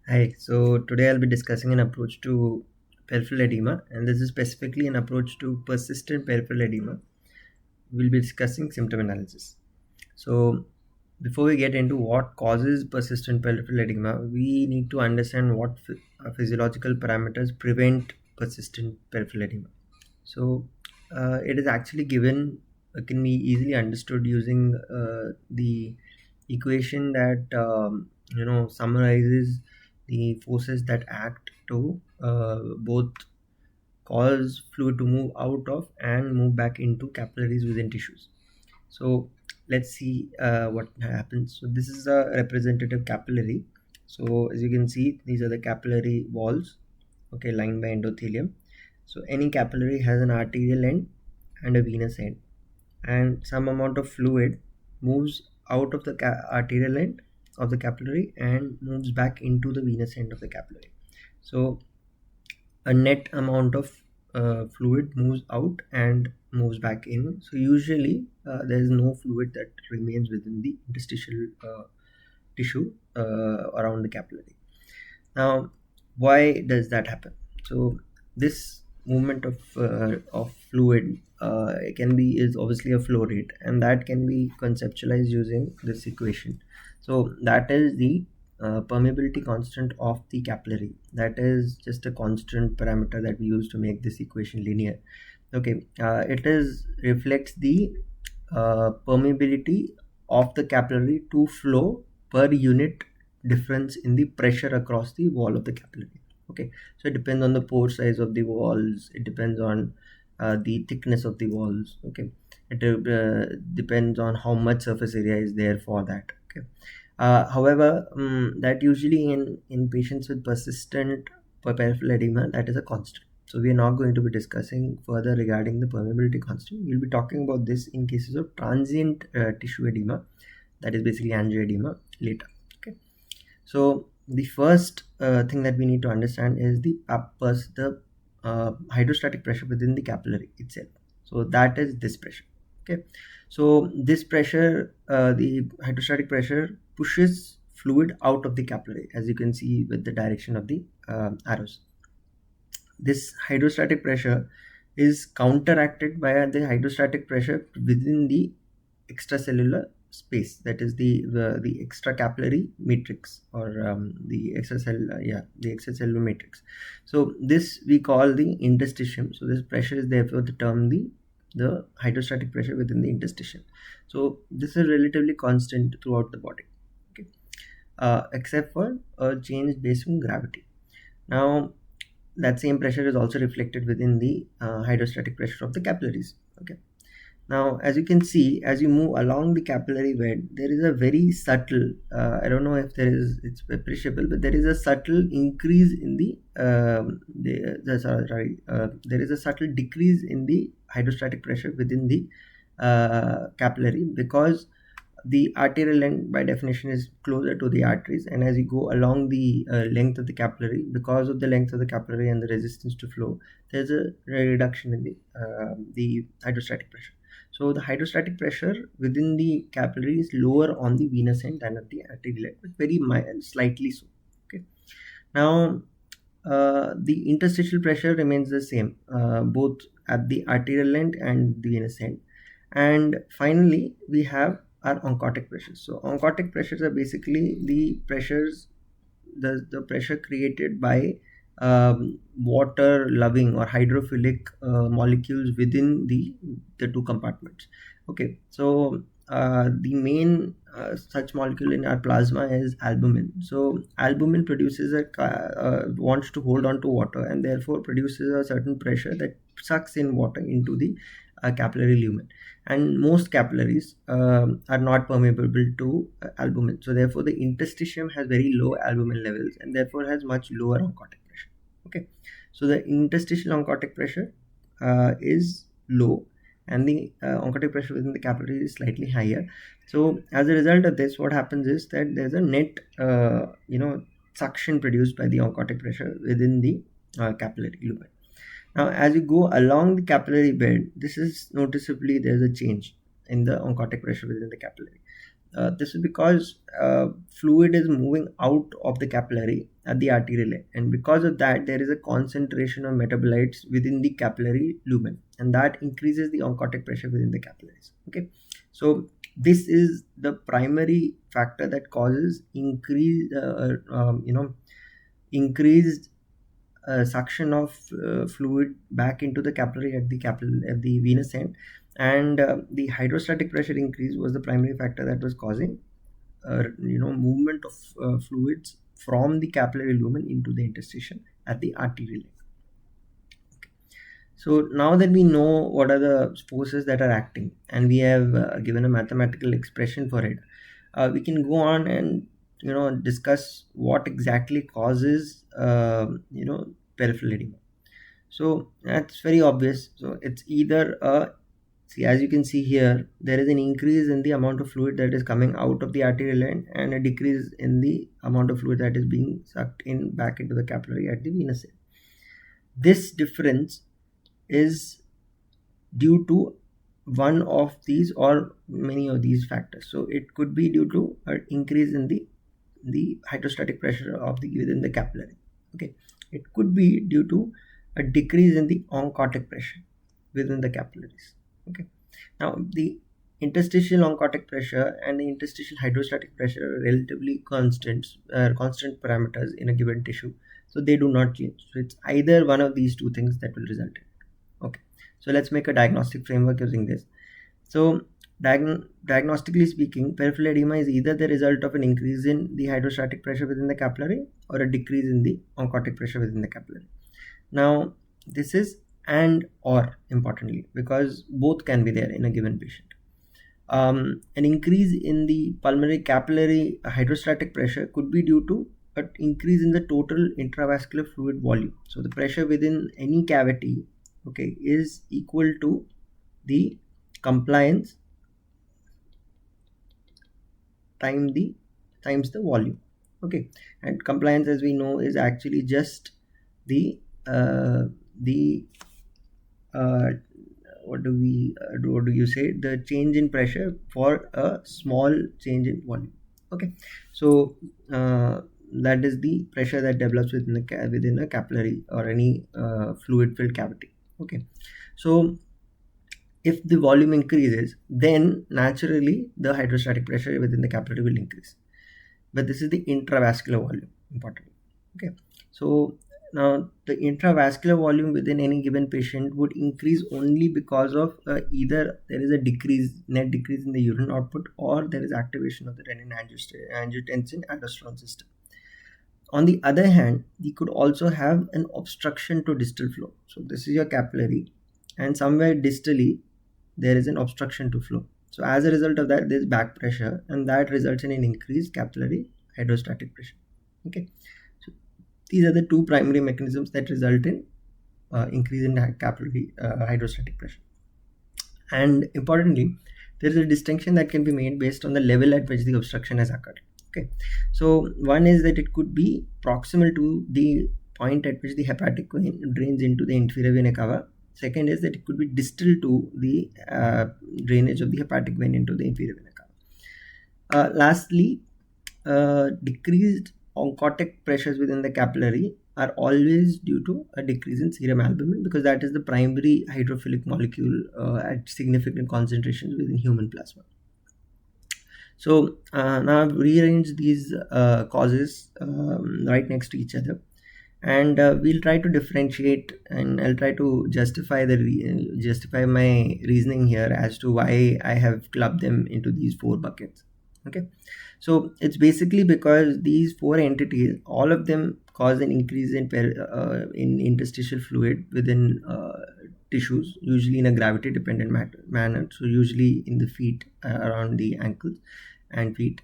Hi, so today I'll be discussing an approach to peripheral edema, and this is specifically an approach to persistent peripheral edema. We'll be discussing symptom analysis. So, before we get into what causes persistent peripheral edema, we need to understand what physiological parameters prevent persistent peripheral edema. So, it is actually given, can be easily understood using the equation that summarizes the forces that act to both cause fluid to move out of and move back into capillaries within tissues. So let's see what happens. So this is a representative capillary. So as you can see, these are the capillary walls, okay, lined by endothelium. So any capillary has an arterial end and a venous end, and some amount of fluid moves out of the arterial end of the capillary and moves back into the venous end of the capillary. So a net amount of fluid moves out and moves back in. So usually there is no fluid that remains within the interstitial tissue around the capillary. Now, why does that happen? So this movement of fluid can be is obviously a flow rate, and that can be conceptualized using this equation. So that is the permeability constant of the capillary. That is just a constant parameter that we use to make this equation linear. Okay, it is reflects the permeability of the capillary to flow per unit difference in the pressure across the wall of the capillary. Okay, so it depends on the pore size of the walls, it depends on the thickness of the walls. Okay, it depends on how much surface area is there for that. Okay, however, that usually in patients with persistent peripheral edema, that is a constant. So we are not going to be discussing further regarding the permeability constant. We'll be talking about this in cases of transient tissue edema, that is basically angioedema, later. Okay, so the first thing that we need to understand is the hydrostatic pressure within the capillary itself. So that is this pressure. Okay, so this pressure, the hydrostatic pressure pushes fluid out of the capillary, as you can see with the direction of the arrows. This hydrostatic pressure is counteracted by the hydrostatic pressure within the extracellular space, that is the extracapillary matrix, or the extracellular matrix. So this we call the interstitium. So this pressure is therefore the term the hydrostatic pressure within the interstitium. So this is relatively constant throughout the body. Okay, except for a change based on gravity. Now that same pressure is also reflected within the hydrostatic pressure of the capillaries. Okay, now as you can see, as you move along the capillary bed, there is a very subtle, I don't know if it's appreciable, but there is a subtle increase in there is a subtle decrease in the hydrostatic pressure within the capillary, because the arterial end by definition is closer to the arteries, and as you go along the length of the capillary, because of the length of the capillary and the resistance to flow, there's a reduction in the hydrostatic pressure. So the hydrostatic pressure within the capillary is lower on the venous end than at the arterial end, but very mild, slightly so. Okay, now the interstitial pressure remains the same, both at the arterial end and the venous end. And finally, we have our oncotic pressures. So oncotic pressures are basically the pressures, the pressure created by water loving or hydrophilic molecules within the two compartments. Okay, so the main such molecule in our plasma is albumin. So albumin produces wants to hold on to water, and therefore produces a certain pressure that sucks in water into the capillary lumen. And most capillaries are not permeable to albumin, so therefore the interstitium has very low albumin levels and therefore has much lower oncotic pressure. Okay, so the interstitial oncotic pressure is low, and the oncotic pressure within the capillary is slightly higher. So as a result of this, what happens is that there's a net suction produced by the oncotic pressure within the capillary lumen. Now as you go along the capillary bed, this is noticeably there's a change in the oncotic pressure within the capillary. This is because fluid is moving out of the capillary at the arterial end, and because of that there is a concentration of metabolites within the capillary lumen, and that increases the oncotic pressure within the capillaries. Okay, so this is the primary factor that causes increased suction of fluid back into the capillary at the venous end, and the hydrostatic pressure increase was the primary factor that was causing movement of fluids from the capillary lumen into the interstitium at the arterial end. So now that we know what are the forces that are acting, and we have given a mathematical expression for it, we can go on and discuss what exactly causes peripheral edema. So that's very obvious. So it's either see, as you can see here, there is an increase in the amount of fluid that is coming out of the arterial end and a decrease in the amount of fluid that is being sucked in back into the capillary at the venous end. This difference is due to one of these or many of these factors. So it could be due to an increase in the hydrostatic pressure of within the capillary. Okay, it could be due to a decrease in the oncotic pressure within the capillaries. Okay, now the interstitial oncotic pressure and the interstitial hydrostatic pressure are relatively constant parameters in a given tissue, so they do not change. So it's either one of these two things that will result in. Okay, so let's make a diagnostic framework using this. So diagnostically speaking, peripheral edema is either the result of an increase in the hydrostatic pressure within the capillary or a decrease in the oncotic pressure within the capillary. Now this is or importantly, because both can be there in a given patient. An increase in the pulmonary capillary hydrostatic pressure could be due to an increase in the total intravascular fluid volume. So the pressure within any cavity, okay, is equal to the compliance times the volume. Okay, and compliance, as we know, is actually just the what do you say, the change in pressure for a small change in volume. Okay, so that is the pressure that develops within a capillary or any fluid filled cavity. Okay, so if the volume increases, then naturally the hydrostatic pressure within the capillary will increase, but this is the intravascular volume, importantly. Okay, so now the intravascular volume within any given patient would increase only because of either there is a net decrease in the urine output, or there is activation of the renin-angiotensin-aldosterone system. On the other hand, we could also have an obstruction to distal flow. So this is your capillary, and somewhere distally there is an obstruction to flow. So as a result of that, there is back pressure, and that results in an increased capillary hydrostatic pressure. Okay, so these are the two primary mechanisms that result in increase in capillary hydrostatic pressure. And importantly, there is a distinction that can be made based on the level at which the obstruction has occurred. Okay, so one is that it could be proximal to the point at which the hepatic vein drains into the inferior vena cava. Second is that it could be distal to the drainage of the hepatic vein into the inferior vena cava. Lastly, decreased oncotic pressures within the capillary are always due to a decrease in serum albumin, because that is the primary hydrophilic molecule at significant concentrations within human plasma. So now I've rearranged these causes right next to each other, and we'll try to differentiate, and I'll try to justify my reasoning here as to why I have clubbed them into these four buckets. Okay, so it's basically because these four entities, all of them cause an increase in interstitial fluid within tissues, usually in a gravity dependent manner, so usually in the feet, around the ankles and feet.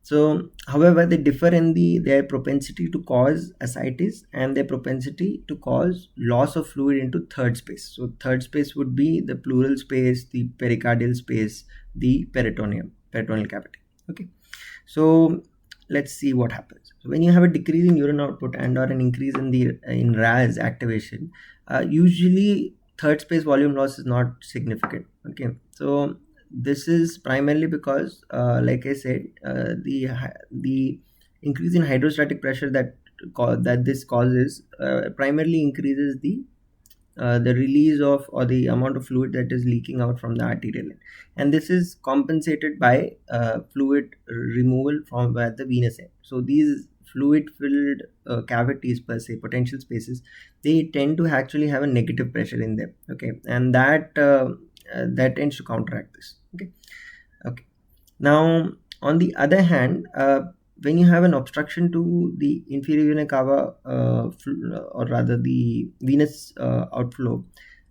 So however, they differ in their propensity to cause ascites and their propensity to cause loss of fluid into third space. So third space would be the pleural space, the pericardial space, the peritoneal cavity. Okay, so let's see what happens. So when you have a decrease in urine output and or an increase in RAS activation, usually third space volume loss is not significant. Okay, so this is primarily because, like I said, the increase in hydrostatic pressure that this causes primarily increases the release of, or the amount of fluid that is leaking out from the arterial end, and this is compensated by fluid removal from where the venous end. So these fluid filled cavities, per se, potential spaces, they tend to actually have a negative pressure in them. Okay, and that tends to counteract this. Okay. Now, on the other hand, when you have an obstruction to the inferior vena cava, or rather the venous outflow,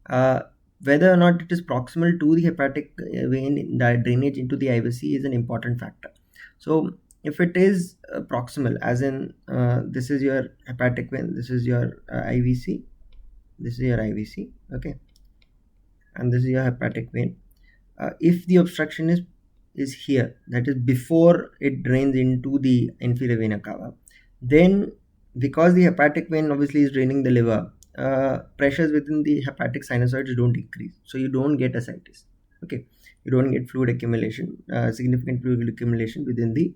uh, whether or not it is proximal to the hepatic vein drainage into the IVC is an important factor. So, if it is proximal, as in this is your hepatic vein, this is your IVC, this is your IVC, okay, and this is your hepatic vein. If the obstruction is here, that is before it drains into the inferior vena cava, then because the hepatic vein obviously is draining the liver, pressures within the hepatic sinusoids don't increase, so you don't get ascites. Okay, you don't get fluid accumulation, significant fluid accumulation within the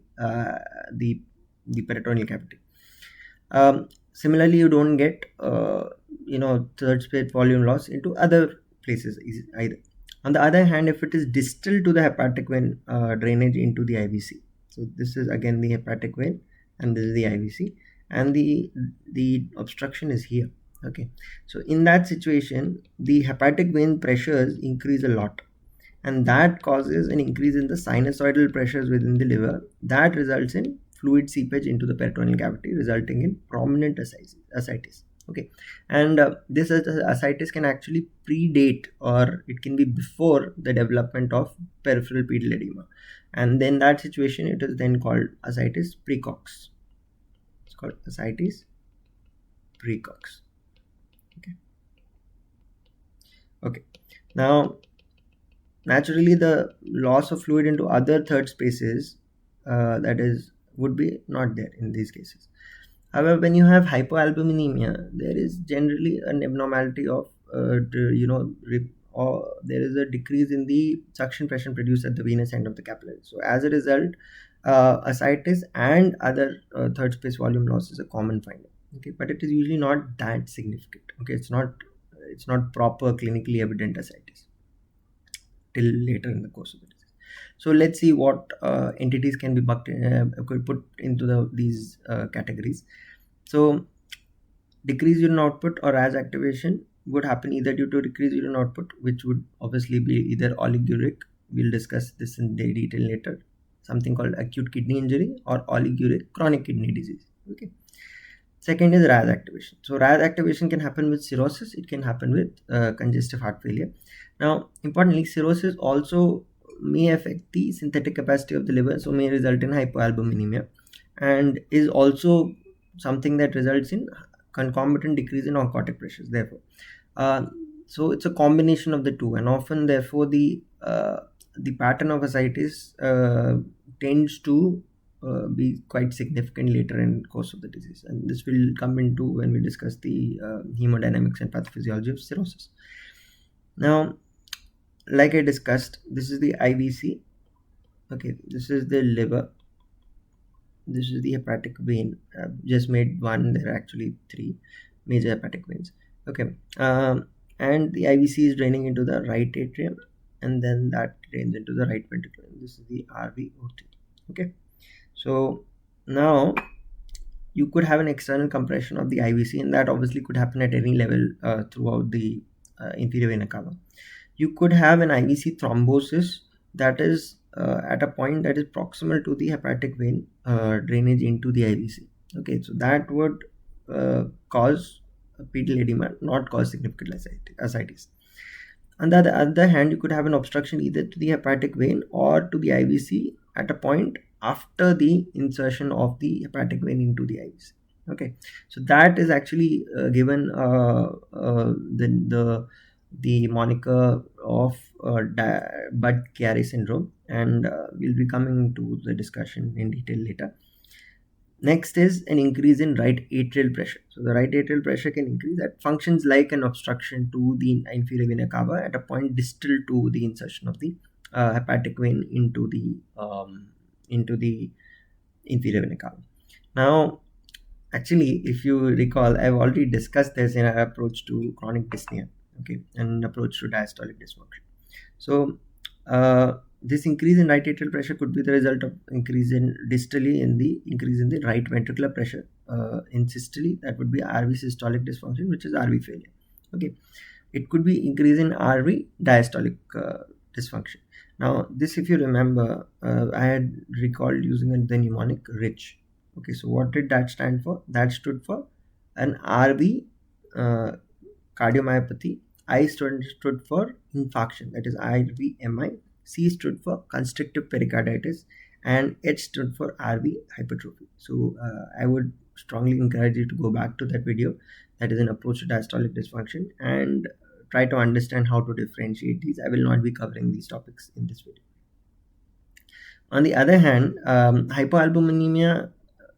peritoneal cavity. Similarly, you don't get third space volume loss into other places either. On the other hand, if it is distal to the hepatic vein drainage into the IVC, so this is again the hepatic vein and this is the IVC, and the obstruction is here. Okay, so in that situation, the hepatic vein pressures increase a lot, and that causes an increase in the sinusoidal pressures within the liver that results in fluid seepage into the peritoneal cavity, resulting in prominent ascites. Okay, and this ascites can actually predate, or it can be before the development of peripheral pedal edema, and then that situation, it is then called ascites precox. It's called ascites precox. Okay, now naturally the loss of fluid into other third spaces, that is, would be not there in these cases. However, when you have hypoalbuminemia, there is generally an abnormality of or there is a decrease in the suction pressure produced at the venous end of the capillary. So as a result, ascites and other third space volume loss is a common finding. Okay, but it is usually not that significant. Okay, it's not proper clinically evident ascites till later in the course of the disease. So let's see what entities can be could put into these categories. So decreased urine output or RAS activation would happen either due to decreased urine output, which would obviously be either oliguric, we'll discuss this in detail later, something called acute kidney injury, or oliguric chronic kidney disease. Okay. Second is RAS activation. So RAS activation can happen with cirrhosis, it can happen with congestive heart failure. Now, importantly, cirrhosis also may affect the synthetic capacity of the liver, so may result in hypoalbuminemia, and is also something that results in concomitant decrease in oncotic pressures. Therefore, so it's a combination of the two, and often, therefore, the pattern of ascites tends to be quite significant later in course of the disease, and this will come into when we discuss the hemodynamics and pathophysiology of cirrhosis. Now, like I discussed, this is the IVC. Okay, this is the liver, this is the hepatic vein. I've just made one, there are actually three major hepatic veins. Okay, and the IVC is draining into the right atrium, and then that drains into the right ventricle. This is the RVOT. Okay, so now you could have an external compression of the IVC, and that obviously could happen at any level throughout the inferior vena cava. You could have an IVC thrombosis that is at a point that is proximal to the hepatic vein drainage into the IVC. Okay, so that would cause pedal edema, not cause significant ascites. On the other hand, you could have an obstruction either to the hepatic vein or to the IVC at a point after the insertion of the hepatic vein into the IVC. Okay, so that is actually given the moniker of Budd-Chiari syndrome, and we'll be coming to the discussion in detail later. Next is an increase in right atrial pressure. So the right atrial pressure can increase, that functions like an obstruction to the inferior vena cava at a point distal to the insertion of the hepatic vein into the inferior vena cava. Now, actually, if you recall, I've already discussed this in our approach to chronic dyspnea, okay, and approach to diastolic dysfunction. So, this increase in right atrial pressure could be the result of increase in distally in the increase in the right ventricular pressure. In systole, that would be RV systolic dysfunction, which is RV failure. Okay, it could be increase in RV diastolic dysfunction. Now, this, if you remember, I had recalled using the mnemonic RICH. Okay, so what did that stand for? That stood for an RV cardiomyopathy. I stood for infarction, that is RVMI. C stood for constrictive pericarditis, and H stood for RV hypertrophy. So I would strongly encourage you to go back to that video, that is an approach to diastolic dysfunction, and try to understand how to differentiate these. I will not be covering these topics in this video. On the other hand, hypoalbuminemia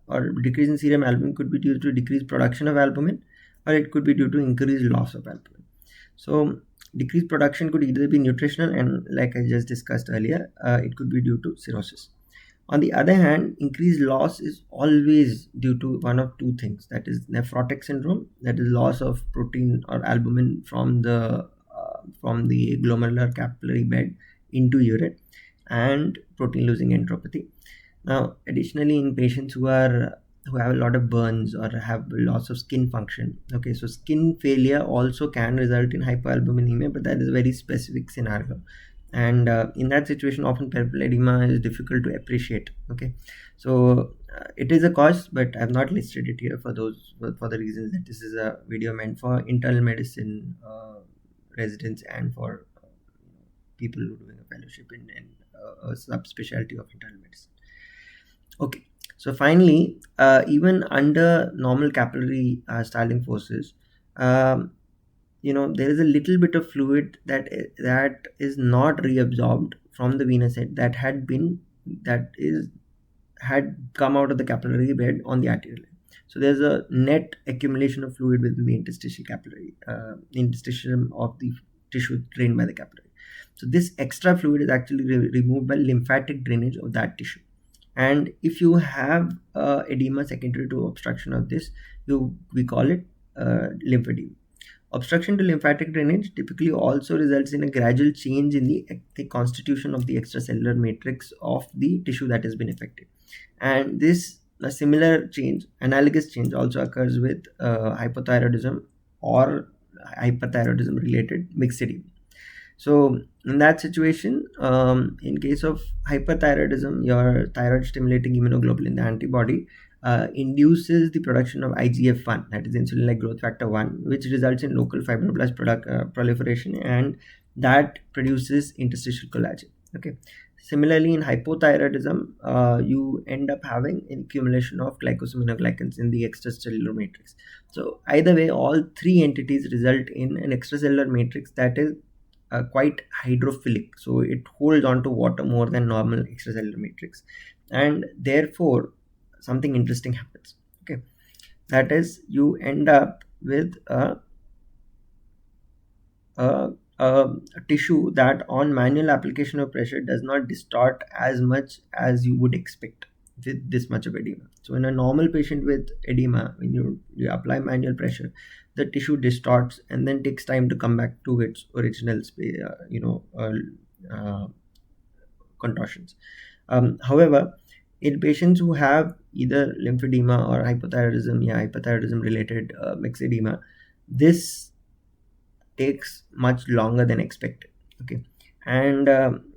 or decrease in serum albumin could be due to decreased production of albumin, or it could be due to increased loss of albumin. So decreased production could either be nutritional, and like I just discussed earlier, it could be due to cirrhosis. On the other hand, increased loss is always due to one of two things, that is nephrotic syndrome, that is loss of protein or albumin from the glomerular capillary bed into urine, and protein losing enteropathy. Now, additionally, in patients who have a lot of burns or have loss of skin function, okay, so skin failure also can result in hypoalbuminemia, but that is a very specific scenario, and in that situation, often peripheral edema is difficult to appreciate. Okay, so it is a cause, but I have not listed it here for the reasons that this is a video meant for internal medicine residents and for people who are doing a fellowship in a subspecialty of internal medicine. Okay, so finally, even under normal capillary stalling forces, there is a little bit of fluid that is not reabsorbed from the venous head that had come out of the capillary bed on the arterial line. So there's a net accumulation of fluid within the interstitial of the tissue drained by the capillary. So this extra fluid is actually removed by lymphatic drainage of that tissue. And if you have edema secondary to obstruction of this, we call it lymphedema. Obstruction to lymphatic drainage typically also results in a gradual change in the constitution of the extracellular matrix of the tissue that has been affected. And a similar change, analogous change, also occurs with hypothyroidism or hyperthyroidism related mixed edema. So in that situation, in case of hyperthyroidism, your thyroid stimulating immunoglobulin, the antibody, induces the production of IGF-1, that is insulin-like growth factor 1, which results in local fibroblast proliferation, and that produces interstitial collagen. Okay. Similarly, in hypothyroidism, you end up having an accumulation of glycosaminoglycans in the extracellular matrix. So either way, all three entities result in an extracellular matrix that is quite hydrophilic, so it holds on to water more than normal extracellular matrix, and therefore something interesting happens. Okay, that is, you end up with a tissue that on manual application of pressure does not distort as much as you would expect with this much of edema. So in a normal patient with edema, when you apply manual pressure, the tissue distorts and then takes time to come back to its original contortions. However, in patients who have either lymphedema or hypothyroidism related mixed edema, this takes much longer than expected. Okay, and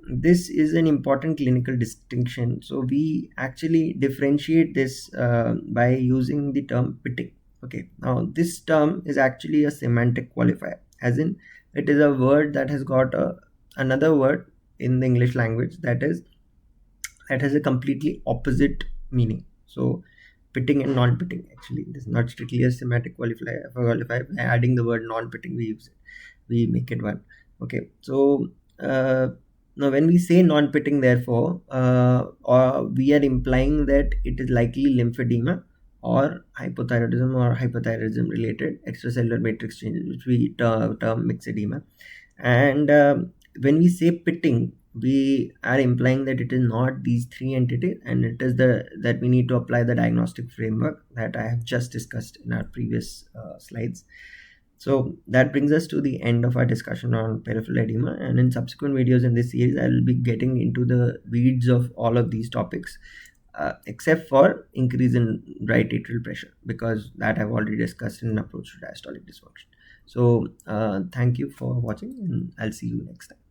this is an important clinical distinction. So we actually differentiate this by using the term pitting. Okay, now this term is actually a semantic qualifier, as in it is a word that has got another word in the English language that has a completely opposite meaning. So pitting and non-pitting, actually it is not strictly a semantic qualifier. By adding the word non-pitting, we make it one. Okay, so now when we say non-pitting, therefore we are implying that it is likely lymphedema or hypothyroidism or hyperthyroidism related extracellular matrix changes, which we term mixed edema. And when we say pitting, we are implying that it is not these three entities, and it is the that we need to apply the diagnostic framework that I have just discussed in our previous slides. So that brings us to the end of our discussion on peripheral edema, and in subsequent videos in this series I will be getting into the weeds of all of these topics, except for increase in right atrial pressure, because that I've already discussed in an approach to diastolic dysfunction. So thank you for watching, and I'll see you next time.